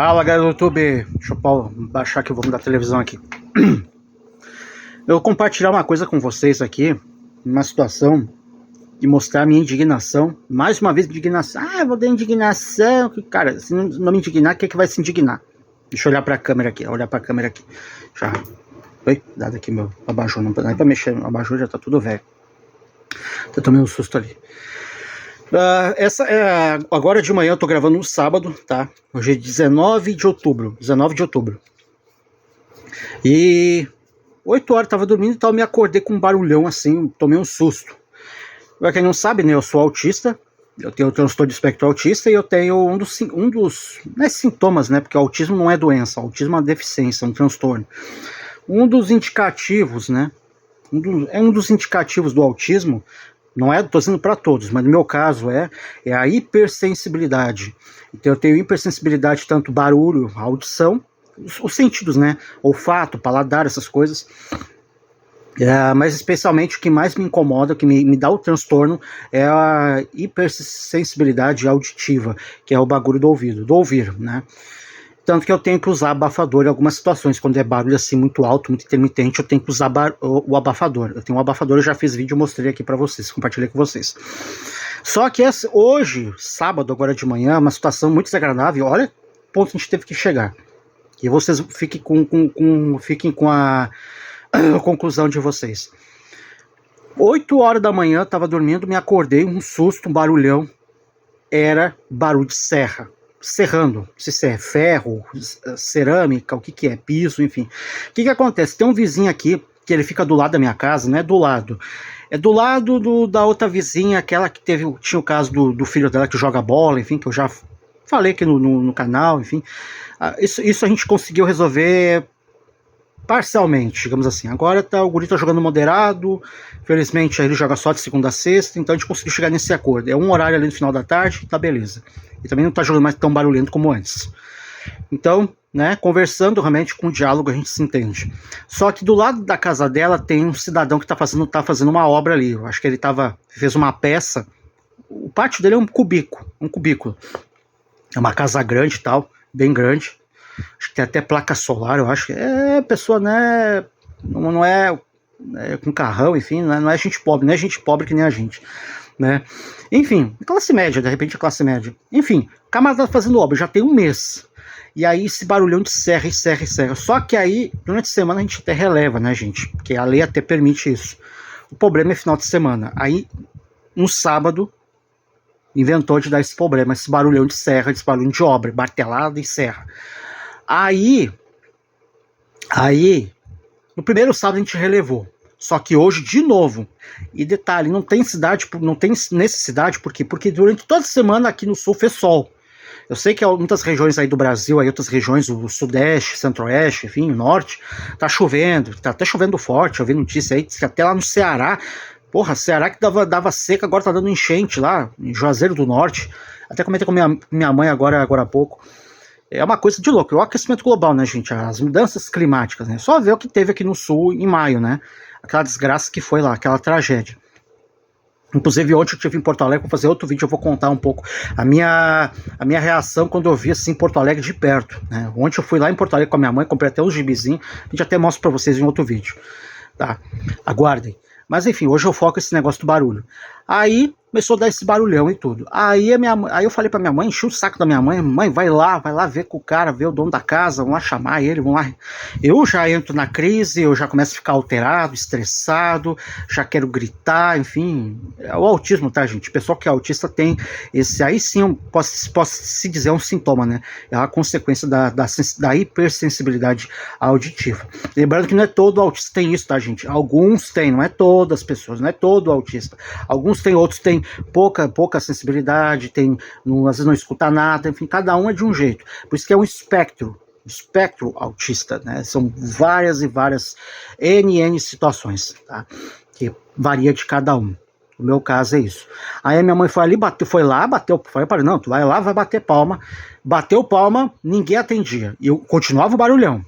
Fala, galera do YouTube. Deixa eu baixar aqui o volume da televisão aqui. Eu vou compartilhar uma coisa com vocês aqui, uma situação, e mostrar a minha indignação. Mais uma vez, indignação. Ah, eu vou dar indignação. Cara, se não me indignar, quem é que vai se indignar? Deixa eu olhar pra câmera aqui, Já. Oi, dado aqui meu abajur, não dá pra mexer no abajur, já tá tudo velho. Eu tomei um susto ali. Agora de manhã eu tô gravando no sábado, tá? Hoje é 19 de outubro. E 8 horas tava dormindo e tal, me acordei com um barulhão assim, tomei um susto. Pra quem não sabe, né, eu sou autista, eu tenho o transtorno de espectro autista e eu tenho um dos não é sintomas, né, porque o autismo não é doença, o autismo é uma deficiência, um transtorno. Um dos indicativos, né, um dos indicativos do autismo. Não é, estou dizendo para todos, mas no meu caso é a hipersensibilidade. Então eu tenho hipersensibilidade tanto barulho, audição, os sentidos, né? Olfato, paladar, essas coisas. Mas especialmente o que mais me incomoda, o que me dá o transtorno é a hipersensibilidade auditiva, que é o bagulho do ouvido, do ouvir, né? Tanto que eu tenho que usar abafador em algumas situações. Quando é barulho assim muito alto, muito intermitente, eu tenho que usar o abafador. Eu tenho um abafador, eu já fiz vídeo e mostrei aqui pra vocês, compartilhei com vocês. Só que hoje, sábado, agora de manhã, uma situação muito desagradável. Olha o ponto que a gente teve que chegar. E vocês fiquem com a conclusão de vocês. 8 horas da manhã, eu tava dormindo, me acordei, um susto, um barulhão. Era barulho de serra. Serrando, não sei se é ferro, cerâmica, o que é, piso, enfim. O que acontece? Tem um vizinho aqui, que ele fica do lado da minha casa, não é do lado. É do lado da outra vizinha, aquela que tinha o caso do filho dela que joga bola, enfim, que eu já falei aqui no canal, enfim. Isso a gente conseguiu resolver parcialmente, digamos assim. Agora o guri tá jogando moderado, felizmente ele joga só de segunda a sexta, então a gente conseguiu chegar nesse acordo. É um horário ali no final da tarde, tá beleza. E também não tá jogando mais tão barulhento como antes. Então, né, conversando realmente com diálogo a gente se entende. Só que do lado da casa dela tem um cidadão que tá fazendo uma obra ali. Eu acho que ele fez uma peça. O pátio dele é um cubículo. É uma casa grande e tal, bem grande. Acho que tem até placa solar, eu acho. Pessoa, né, não é com carrão, enfim, não é gente pobre, não é gente pobre que nem a gente, né? Enfim, classe média, de repente a classe média. Enfim, o camarada tá fazendo obra, já tem um mês. E aí esse barulhão de serra. Só que aí, durante a semana a gente até releva, né, gente? Porque a lei até permite isso. O problema é final de semana. Aí, no sábado, inventou de dar esse problema, esse barulhão de serra, esse barulho de obra, martelada e serra. Aí, no primeiro sábado a gente relevou. Só que hoje, de novo, e detalhe, não tem necessidade, por quê? Porque durante toda a semana aqui no sul fez sol. Eu sei que muitas regiões aí do Brasil, aí outras regiões, o sudeste, centro-oeste, enfim, o norte, tá chovendo, tá até chovendo forte, eu vi notícia aí, que até lá no Ceará, porra, Ceará que dava seca, agora tá dando enchente lá, em Juazeiro do Norte, até comentei com minha mãe agora há pouco. É uma coisa de louco, é o aquecimento global, né, gente, as mudanças climáticas, né, só ver o que teve aqui no sul em maio, né, aquela desgraça que foi lá, aquela tragédia. Inclusive ontem eu estive em Porto Alegre, vou fazer outro vídeo, eu vou contar um pouco a minha reação quando eu vi assim Porto Alegre de perto, né, ontem eu fui lá em Porto Alegre com a minha mãe, comprei até uns gibizinhos, a gente até mostra pra vocês em outro vídeo, tá, aguardem. Mas enfim, hoje eu foco nesse negócio do barulho. Aí começou a dar esse barulhão e tudo. Aí eu falei pra minha mãe, enchi o saco da minha mãe, mãe, vai lá ver com o cara, ver o dono da casa, vamos lá chamar ele, vamos lá. Eu já entro na crise, eu já começo a ficar alterado, estressado, já quero gritar, enfim. É o autismo, tá, gente? O pessoal que é autista tem esse, aí sim, posso se dizer, um sintoma, né? É a consequência da hipersensibilidade auditiva. Lembrando que não é todo autista tem isso, tá, gente? Alguns têm, não é todas as pessoas, não é todo autista. Alguns têm, outros têm pouca sensibilidade, às vezes não escuta nada, enfim, cada um é de um jeito. Por isso que é um espectro autista, né? São várias N situações, tá? Que varia de cada um. No meu caso é isso. Aí a minha mãe foi lá, bateu, falei, não, tu vai lá, vai bater palma. Bateu palma, ninguém atendia. E eu continuava o barulhão.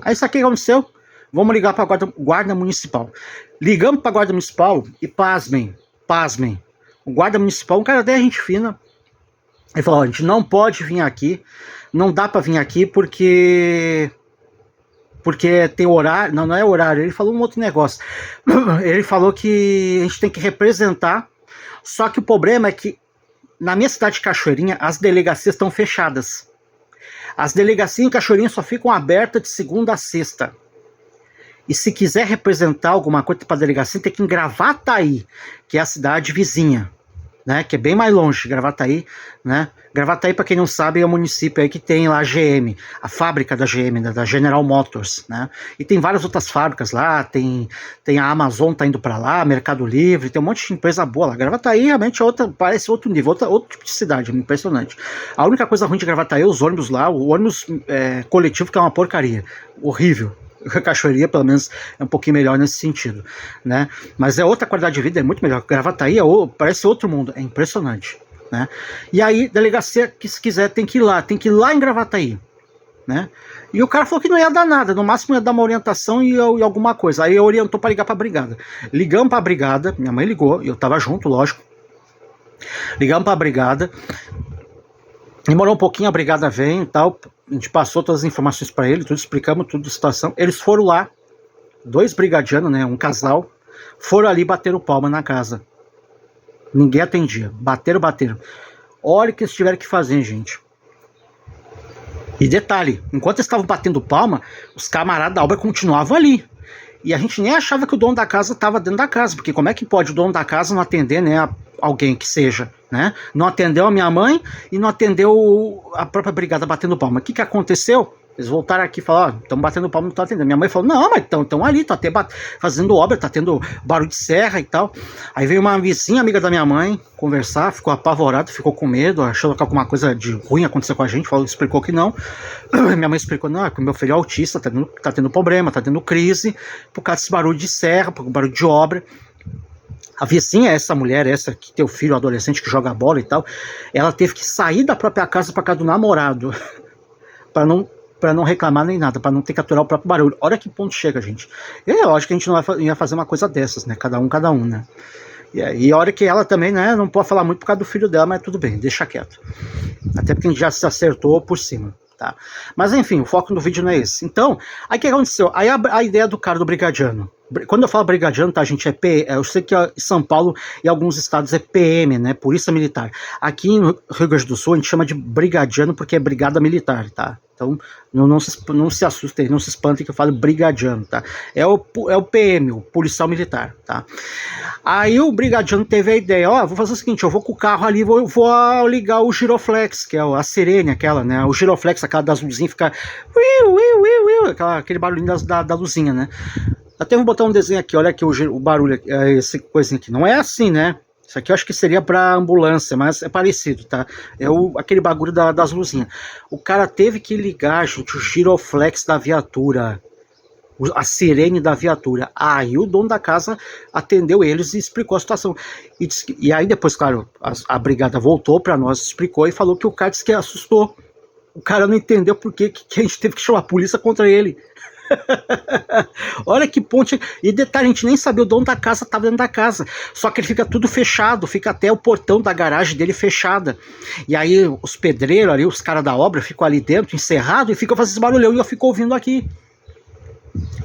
Aí isso aqui aconteceu? Vamos ligar para a guarda municipal. Ligamos para a guarda municipal e pasmem. O guarda municipal, um cara até gente fina, Ele falou, a gente não pode vir aqui, não dá para vir aqui porque tem horário, não é horário, ele falou um outro negócio. Ele falou que a gente tem que representar, só que o problema é que na minha cidade de Cachoeirinha, as delegacias estão fechadas. As delegacias em Cachoeirinha só ficam abertas de segunda a sexta. E se quiser representar alguma coisa para a delegacia, tem que ir em Gravataí, que é a cidade vizinha, né? Que é bem mais longe, Gravataí, né? Gravataí, para quem não sabe, é o município aí que tem lá a GM, a fábrica da GM, né? Da General Motors, né? E tem várias outras fábricas lá, tem a Amazon tá indo para lá, Mercado Livre, tem um monte de empresa boa lá. Gravataí realmente é outra, parece outro nível, outro tipo de cidade, impressionante. A única coisa ruim de Gravataí é os ônibus lá, o ônibus coletivo que é uma porcaria, horrível. A Cachoeirinha, pelo menos, é um pouquinho melhor nesse sentido, né? Mas é outra qualidade de vida, é muito melhor. Gravataí parece outro mundo, é impressionante, né? E aí, delegacia, que se quiser, tem que ir lá em Gravataí, né? E o cara falou que não ia dar nada, no máximo ia dar uma orientação e alguma coisa. Aí orientou para ligar para a brigada. Ligamos para a brigada, minha mãe ligou, eu tava junto, lógico. Ligamos para a brigada. Demorou um pouquinho, a brigada vem e tal. A gente passou todas as informações para ele, tudo, explicamos tudo a situação. Eles foram lá, 2 brigadianos, né, um casal, foram ali bater o palma na casa. Ninguém atendia. Bateram. Olha o que eles tiveram que fazer, gente. E detalhe, enquanto eles estavam batendo palma, os camaradas da obra continuavam ali. E a gente nem achava que o dono da casa estava dentro da casa, porque como é que pode o dono da casa não atender, né, alguém que seja, né? Não atendeu a minha mãe e não atendeu a própria brigada batendo palma. O que aconteceu? Eles voltaram aqui e falaram, estão batendo palma, não estão atendendo. Minha mãe falou, não, mas estão ali, tá até fazendo obra, tá tendo barulho de serra e tal. Aí veio uma vizinha amiga da minha mãe conversar, ficou apavorada, ficou com medo, achou que alguma coisa de ruim aconteceu com a gente, explicou que não. Minha mãe explicou, não, é que o meu filho é autista, tá tendo problema, tá tendo crise, por causa desse barulho de serra, por barulho de obra. A vizinha, essa mulher, essa que tem o filho adolescente que joga bola e tal, ela teve que sair da própria casa para casa do namorado, para não reclamar nem nada, para não ter que aturar o próprio barulho. Olha que ponto chega, gente. E é lógico que a gente não ia fazer uma coisa dessas, né? Cada um, né? E a hora que ela também, né, não pode falar muito por causa do filho dela, mas tudo bem, deixa quieto. Até porque a gente já se acertou por cima. Tá. Mas enfim, o foco do vídeo não é esse. Então, aí o que aconteceu? Aí a ideia do cara do brigadiano. Quando eu falo brigadiano, tá, gente, eu sei que em São Paulo e alguns estados é PM, né, Polícia Militar. Aqui no Rio Grande do Sul a gente chama de brigadiano porque é brigada militar, tá? Então não se assustem, não se espantem que eu falo brigadiano, tá? É o PM, o policial militar, tá? Aí o brigadiano teve a ideia, vou fazer o seguinte, eu vou com o carro ali, vou ligar o giroflex, que é a sirene aquela, né? O giroflex, aquela das luzinhas, fica aquele barulhinho da luzinha, né? Até vou botar um desenho aqui, olha aqui o barulho, esse coisinha aqui. Não é assim, né? Isso aqui eu acho que seria para ambulância, mas é parecido, tá? É aquele bagulho das luzinhas. O cara teve que ligar, gente, o giroflex da viatura, a sirene da viatura. Aí o dono da casa atendeu eles e explicou a situação. E aí depois, claro, a brigada voltou para nós, explicou e falou que o cara disse que assustou. O cara não entendeu por que a gente teve que chamar a polícia contra ele. Olha que ponte. E detalhe, a gente nem sabia, o dono da casa estava dentro da casa, só que ele fica tudo fechado, fica até o portão da garagem dele fechada, e aí os pedreiros ali, os caras da obra ficam ali dentro, encerrado, e ficam fazendo esse barulhão, e eu fico ouvindo aqui,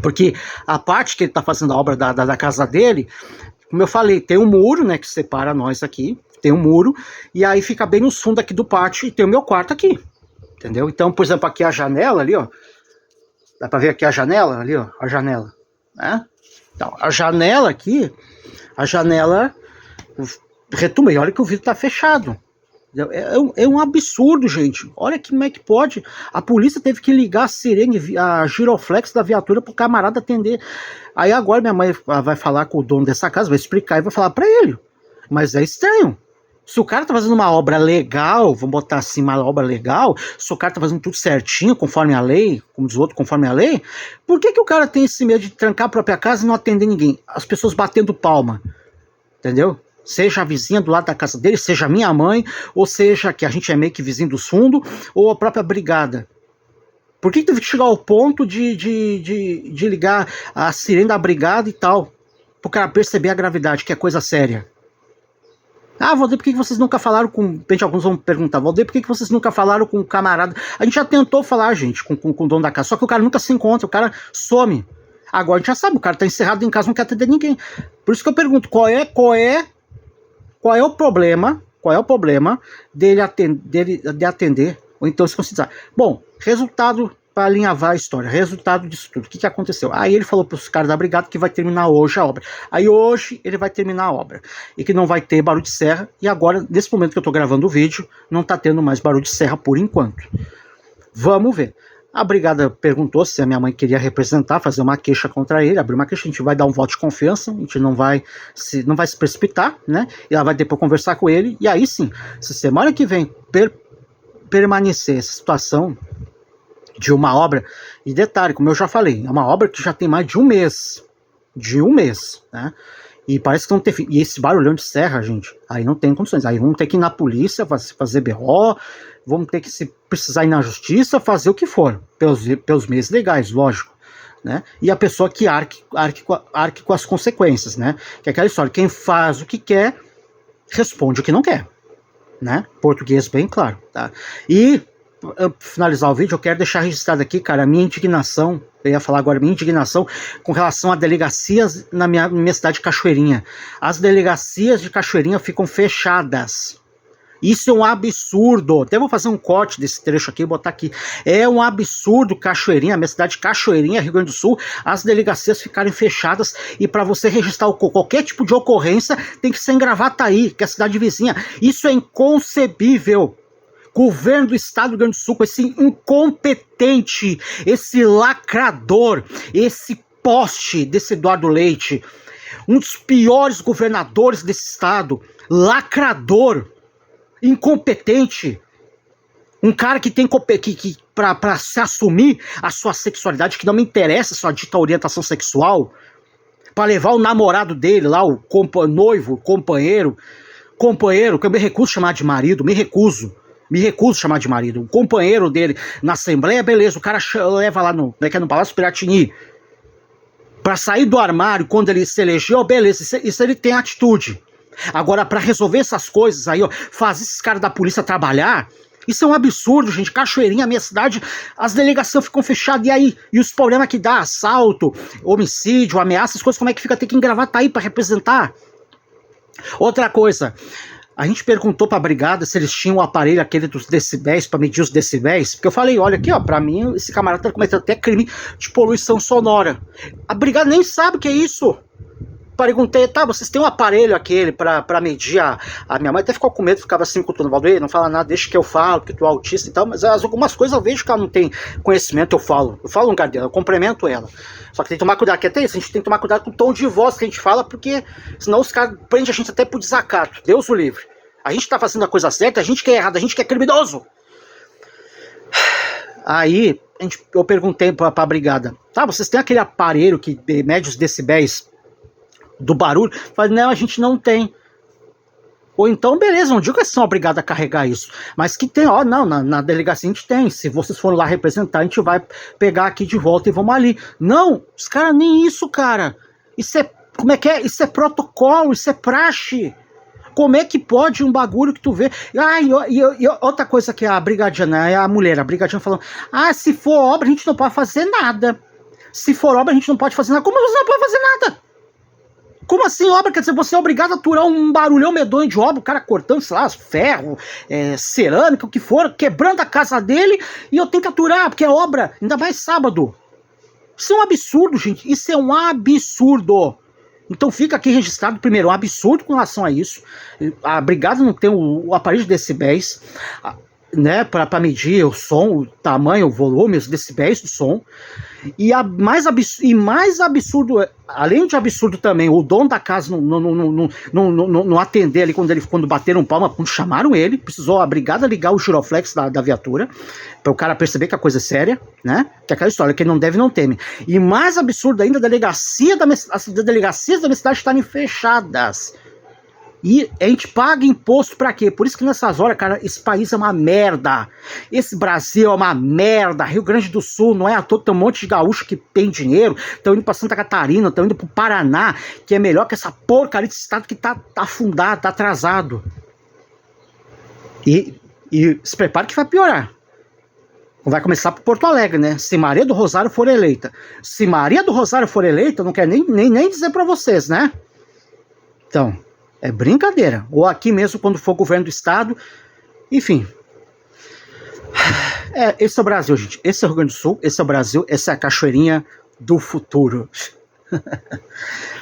porque a parte que ele tá fazendo a obra da casa dele, como eu falei, tem um muro, né, que separa nós aqui, tem um muro, e aí fica bem no fundo aqui do pátio, e tem o meu quarto aqui, entendeu? Então, por exemplo, aqui a janela ali, ó, dá pra ver aqui a janela? Ali, ó, a janela, né? Então, a janela aqui, retumei, olha que o vidro tá fechado. É um absurdo, gente. Olha como é que pode. A polícia teve que ligar a sirene, a giroflex da viatura pro camarada atender. Aí agora minha mãe vai falar com o dono dessa casa, vai explicar e vai falar pra ele. Mas é estranho. Se o cara tá fazendo uma obra legal, vamos botar assim, uma obra legal, se o cara tá fazendo tudo certinho, conforme a lei, como diz o outro, conforme a lei, por que o cara tem esse medo de trancar a própria casa e não atender ninguém? As pessoas batendo palma, entendeu? Seja a vizinha do lado da casa dele, seja a minha mãe, ou seja, que a gente é meio que vizinho dos fundos, ou a própria brigada. Por que teve que chegar ao ponto de ligar a sirene da brigada e tal? Pro cara perceber a gravidade, que é coisa séria. Ah, Valdir, por que vocês nunca falaram com... De repente alguns vão perguntar, Valdir, por que vocês nunca falaram com o camarada? A gente já tentou falar, gente, com o dono da casa, só que o cara nunca se encontra, o cara some. Agora a gente já sabe, o cara tá encerrado em casa, não quer atender ninguém. Por isso que eu pergunto, qual é o problema dele atender, ou então se considerar. Bom, resultado, para alinhavar a história, resultado disso tudo, o que aconteceu? Aí ele falou para os caras da brigada que vai terminar hoje a obra. Aí hoje ele vai terminar a obra, e que não vai ter barulho de serra, e agora, nesse momento que eu tô gravando o vídeo, não tá tendo mais barulho de serra por enquanto. Vamos ver. A brigada perguntou se a minha mãe queria representar, fazer uma queixa contra ele, abrir uma queixa, a gente vai dar um voto de confiança, a gente não vai se precipitar, né? E ela vai depois conversar com ele, e aí sim, se semana que vem permanecer essa situação de uma obra, e detalhe, como eu já falei, é uma obra que já tem mais de um mês, né? E parece que não tem fim. E esse barulhão de serra, gente, aí não tem condições. Aí vamos ter que ir na polícia, fazer BO, vamos ter que, se precisar, ir na justiça, fazer o que for, pelos meios legais, lógico, né? E a pessoa que arque com as consequências, né? Que é aquela história, quem faz o que quer, responde o que não quer, né? Português bem claro, tá? E, para finalizar o vídeo, eu quero deixar registrado aqui, cara, a minha indignação, eu ia falar agora, minha indignação com relação a delegacias na minha cidade de Cachoeirinha. As delegacias de Cachoeirinha ficam fechadas. Isso é um absurdo. Até vou fazer um corte desse trecho aqui e botar aqui. É um absurdo Cachoeirinha, minha cidade de Cachoeirinha, Rio Grande do Sul, as delegacias ficarem fechadas, e para você registrar qualquer tipo de ocorrência tem que ser em Gravataí, que é a cidade vizinha. Isso é inconcebível. Governo do estado do Rio Grande do Sul, com esse incompetente, esse lacrador, esse poste desse Eduardo Leite, um dos piores governadores desse estado, lacrador, incompetente, um cara que tem para se assumir a sua sexualidade, que não me interessa a sua dita orientação sexual, para levar o namorado dele lá, o noivo, companheiro, que eu me recuso a chamar de marido, me recuso a chamar de marido, o companheiro dele na Assembleia, beleza, o cara leva lá no Palácio Piratini, pra sair do armário quando ele se elegeu, beleza, isso ele tem atitude. Agora, pra resolver essas coisas aí, ó, fazer esses caras da polícia trabalhar, isso é um absurdo, gente. Cachoeirinha, minha cidade, as delegações ficam fechadas, e aí? E os problemas que dá, assalto, homicídio, ameaça, as coisas, como é que fica? Tem que Gravataí aí pra representar. Outra coisa, a gente perguntou pra brigada se eles tinham o aparelho aquele dos decibéis, pra medir os decibéis, porque eu falei, olha aqui, ó, pra mim esse camarada tá cometendo até crime de poluição sonora. A brigada nem sabe o que é isso. Perguntei, tá, vocês têm um aparelho aquele pra medir a minha mãe até ficou com medo, ficava assim, escutando, Valdir, não fala nada, deixa que eu falo, porque tu é autista e tal, mas algumas coisas eu vejo que ela não tem conhecimento, eu falo no lugar dela, eu complemento ela. Só que tem que tomar cuidado, que até isso, a gente tem que tomar cuidado com o tom de voz que a gente fala, porque senão os caras prendem a gente até por desacato, Deus o livre. A gente tá fazendo a coisa certa, a gente que é errado, a gente que é criminoso. Aí, eu perguntei pra brigada, tá, vocês têm aquele aparelho que mede os decibéis do barulho? Falei, não, a gente não tem. Ou então, beleza, não digo que vocês são obrigados a carregar isso, mas que tem, ó, não, na delegacia a gente tem, se vocês forem lá representar, a gente vai pegar aqui de volta e vamos ali. Não, os caras nem isso, cara. Isso é, como é que é? Isso é protocolo, isso é praxe. Como é que pode um bagulho que tu vê? Ah, e outra coisa que a brigadiana, a brigadiana falando, ah, se for obra a gente não pode fazer nada. Se for obra a gente não pode fazer nada. Como você não pode fazer nada? Como assim obra? Quer dizer, você é obrigado a aturar um barulhão medonho de obra, o cara cortando, sei lá, ferro, cerâmica, o que for, quebrando a casa dele, e eu tenho que aturar, porque é obra, ainda mais sábado. Isso é um absurdo, gente, isso é um absurdo. Então fica aqui registrado, primeiro, um absurdo com relação a isso. A brigada não tem o aparelho de decibéis, né, para medir o som, o tamanho, o volume, os decibéis do som. E mais absurdo, além de absurdo também, o dono da casa não atender ali quando bateram palma, quando chamaram ele, precisou a brigada ligar o giroflex da viatura, para o cara perceber que a coisa é séria, né? Que é aquela história, quem não deve não teme. E mais absurdo ainda, as delegacias da minha cidade estarem fechadas. E a gente paga imposto pra quê? Por isso que nessas horas, cara, esse país é uma merda. Esse Brasil é uma merda. Rio Grande do Sul, não é à toa, tem um monte de gaúcho que tem dinheiro, estão indo pra Santa Catarina, estão indo pro Paraná, que é melhor que essa porcaria desse estado que tá afundado, tá atrasado. E se prepare que vai piorar. Vai começar por Porto Alegre, né? Se Maria do Rosário for eleita. Se Maria do Rosário for eleita, eu não quero nem dizer pra vocês, né? Então, é brincadeira. Ou aqui mesmo, quando for governo do estado. Enfim. Esse é o Brasil, gente. Esse é o Rio Grande do Sul, esse é o Brasil, essa é a cachoeirinha do futuro.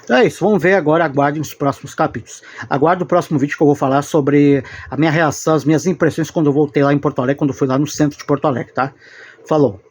Então é isso, vamos ver agora, aguardem os próximos capítulos. Aguardo o próximo vídeo que eu vou falar sobre a minha reação, as minhas impressões quando eu voltei lá em Porto Alegre, quando eu fui lá no centro de Porto Alegre, tá? Falou!